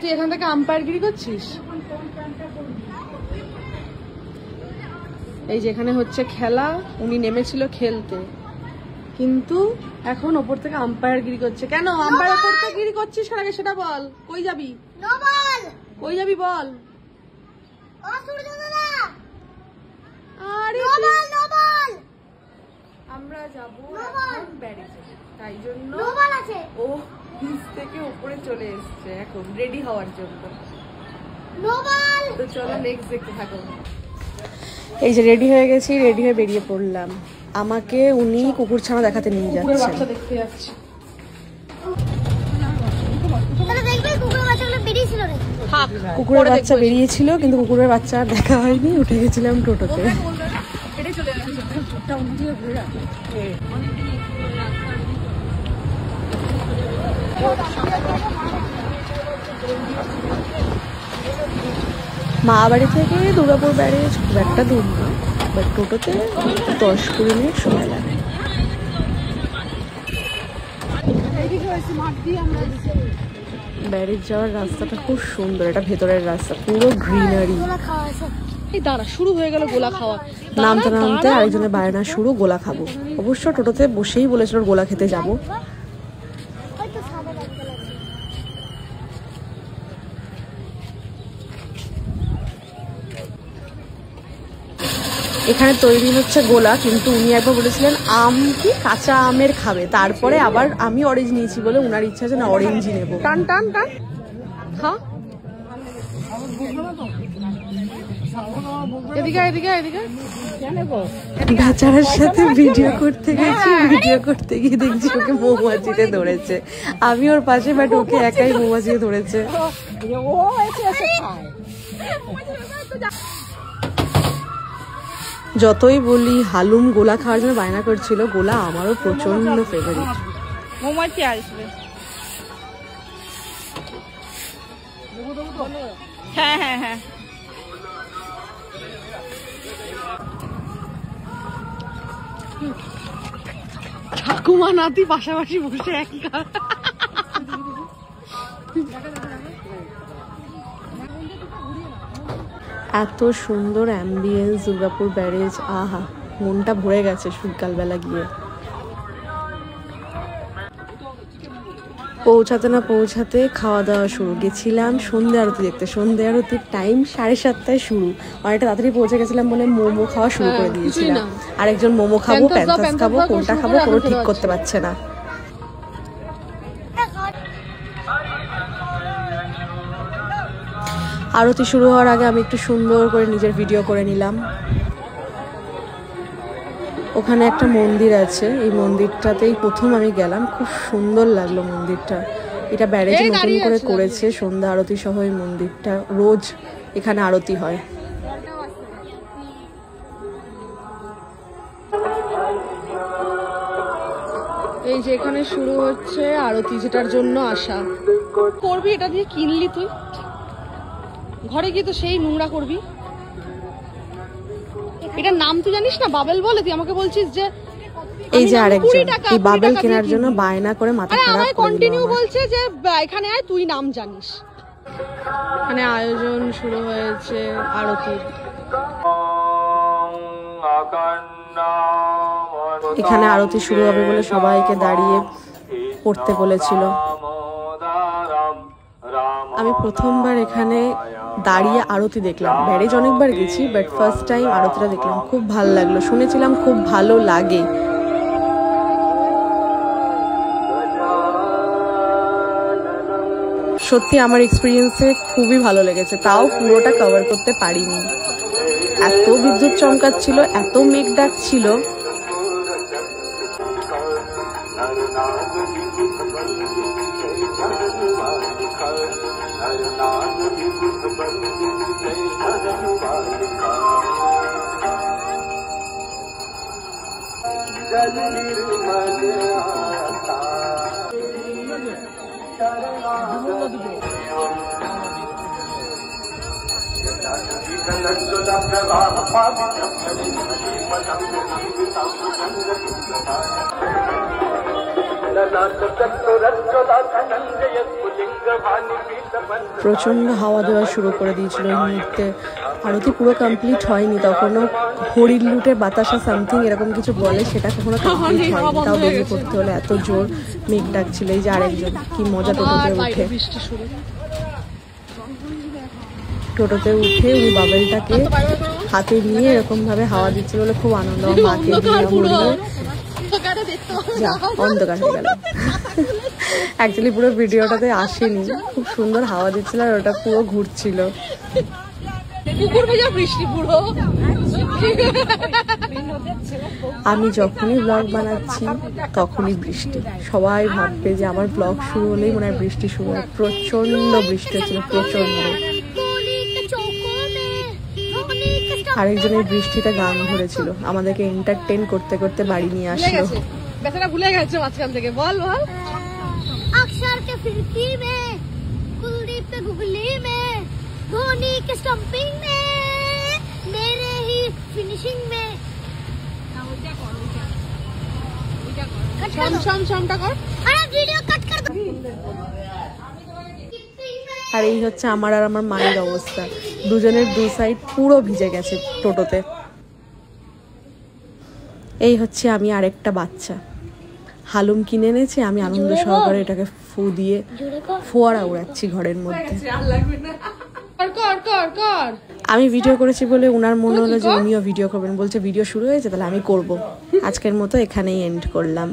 তুই এখান থেকে আম্পায়ারগিরি করছিস? এই যে এখানে হচ্ছে খেলা, উনি নেমেছিল খেলতে, কিন্তু এখন ওপর থেকে আম্পায়ারগিরি করছে। কেন আম্পায়ার ওপর থেকে গিরি করছিস কেন, সেটা বল। কই যাবি? কই যাবি বল। আরে আমরা যাবো এখন ব্যারিজে, তাই জন্য ও নিচ থেকে উপরে চলে এসছে এখন রেডি হওয়ার জন্য। তো চলো নেক্সট দেখতে থাকো। এই যে রেডি হয়ে গেছি, রেডি হয়ে বেরিয়ে পড়লাম। আমাকে উনি কুকুর ছানা দেখাতে নিয়ে যাচ্ছেন। বাচ্চা দেখতে যাচ্ছে। কুকুরের বাচ্চা বেরিয়েছিল, কিন্তু কুকুরের বাচ্চা আর দেখা হয়নি। উঠে গেছিলাম টোটোতে। মা বাড়ি থেকে দুর্গাপুর ব্যারেজ খুব একটা দূর না, বাট টোটোতে 10-20 মিনিট সময় লাগে। ব্যারেজ যাওয়ার রাস্তাটা খুব সুন্দর, এটা ভেতরের রাস্তা, পুরো গ্রিনারি। দাঁড়া, শুরু হয়ে গেল গোলা খাওয়া। নামতে নামতে আরেকজনের বায়না শুরু, গোলা খাবো। অবশ্য টোটোতে বসেই বলেছিল গোলা খেতে যাবো। এখানে তৈরি হচ্ছে গোলা, কিন্তু উনি একবার বলেছিলেন আম কি কাঁচা আমের খাবে, তারপরে আবার আমি অরেঞ্জ নিয়েছি বলে উনার ইচ্ছা আছে না অরেঞ্জই নেবো। টান টান টান খা। এদিকে এদিকে এদিকে। বেচারার সাথে ভিডিও করতে গেছি, ভিডিও করতে গিয়ে দেখছি ওকে মৌমাছিতে ধরেছে। আমি ওর পাশে, বাট ওকে একাই মৌমাছিতে ধরেছে। যতই বলি হালুম গোলা খাওয়ার জন্য বায়না করছিল, গোলা আমারও প্রচন্ড ফেভারিট। মৌমাছি আসবে। হ্যাঁ হ্যাঁ হ্যাঁ। ঠাকুমা নাতি পাশাপাশি বসে একই খাওয়া। এত সুন্দর অ্যাম্বিয়েন্স দুর্গাপুর ব্যারেজ, আহা মনটা ভরে গেছে সকালবেলা গিয়ে। পৌঁছাতে না পৌঁছাতে খাওয়া দাওয়া শুরু। গেছিলাম সন্ধ্যে আরতি দেখতে, সন্ধ্যে আরতির টাইম 7:30টায় শুরু। অনেকটা তাড়াতাড়ি পৌঁছে গেছিলাম বলে মোমো খাওয়া শুরু করে দিয়েছিলাম। আরেকজন মোমো খাবো, প্যান্টাস খাবো, কোনটা খাবো কোনো ঠিক করতে পারছে না। আরতি শুরু হওয়ার আগে আমি একটু সুন্দর করে নিজের ভিডিও করে নিলাম। ওখানে একটা মন্দির আছে, এই মন্দিরটাতেই প্রথম আমি গেলাম, খুব সুন্দর লাগলো মন্দিরটা। এটা ব্যারেজে নতুন করে করেছে, সন্ধ্যা আরতি সহ এই মন্দিরটা, রোজ এখানে আরতি হয়। এই যে এখানে শুরু হচ্ছে আরতি, যেটার জন্য আসা। করবি এটা দিয়ে কিনলি তুই, ঘরে গিয়ে তো সেই নোংরা করবি। এটার নাম তুই জানিস না, বাবেল বলে। তুই আমাকে বলছিস যে এই যে আরেকজন এই বাবেল কেনার জন্য বায়না করে মাথা খারাপ করে কন্টিনিউ বলছে যে এখানে আয়, তুই নাম জানিস। এখানে আয়োজন শুরু হয়েছে আরতির। এখানে আরতি শুরু হবে বলে সবাইকে দাঁড়িয়ে পড়তে বলেছিল। আমি প্রথমবার এখানে দাঁড়িয়ে আরতি দেখলাম। ব্যারেজ অনেকবার গেছি, বাট ফার্স্ট টাইম আরতিটা দেখলাম, খুব ভালো লাগলো। শুনেছিলাম খুব ভালো লাগে। সত্যি আমার এক্সপিরিয়েন্সে খুবই ভালো লেগেছে, তাও পুরোটা কভার করতে পারিনি। এত বিদ্যুৎ চমকাচ্ছিল, এত মেঘ ডাকছিল। প্রচন্ড হাওয়া দেওয়া শুরু করে দিয়েছিল এই মুহূর্তে। আরতি পুরো কমপ্লিট হয়নি তখনও। হরির লুটে বাতাসা সামথিং এরকম কিছু বলে, সেটা কখনো কমপ্লিট হয়নি। তাও বেরিয়ে পড়তে হলে এত জোর মেঘ ডাকছিল। এই যে আরেকজন কি মজা টোটোতে উঠে, টোটোতে উঠে উনি বাবেলটাকে হাতে নিয়ে এরকম ভাবে হাওয়া দিচ্ছিল বলে খুব আনন্দ। মাকে যা অন্ধকার হয়ে গেল। অ্যাকচুয়ালি পুরো ভিডিওটাতে আসেনি, খুব সুন্দর হাওয়া দিচ্ছিল আর ওটা পুরো ঘুরছিল। আমি যখনই ব্লগ বানাচ্ছি তখনই বৃষ্টি। সবাই ভাববে যে আমার ব্লগ শুরু হলেই মনে হয় বৃষ্টি শুরু হয়। প্রচন্ড বৃষ্টি হচ্ছিল, প্রচন্ড। আরেকজনের বৃষ্টিতে গান ধরেছিল, আমাদেরকে এন্টারটেইন করতে করতে বাড়ি নিয়ে আসলো। বেচারা ভুলে গেছে মাঝখান থেকে। বল বল। अक्षर के फिरकी में, कुलदीप के गुगली में, धोनी के स्टंपिंग में, मेरे ही फिनिशिंग में। शामटा कर। अरे वीडियो कट कर दो। আর এই হচ্ছে আমার আর আমার মায়ের অবস্থা। দুজনের দু সাইড পুরো ভিজে গেছে টোটোতে। এই হচ্ছে আমি আরেকটা বাচ্চা। হালুম কিনে এনেছে, আমি আনন্দ সহকারে এটাকে ফু দিয়ে ফোয়ারা উড়াচ্ছি ঘরের মধ্যে। আমি ভিডিও করেছি বলে ওনার মনে হলো যে উনিও ভিডিও করবেন, বলছে ভিডিও শুরু হয়েছে তাহলে আমি করব। আজকের মতো এখানেই এন্ড করলাম।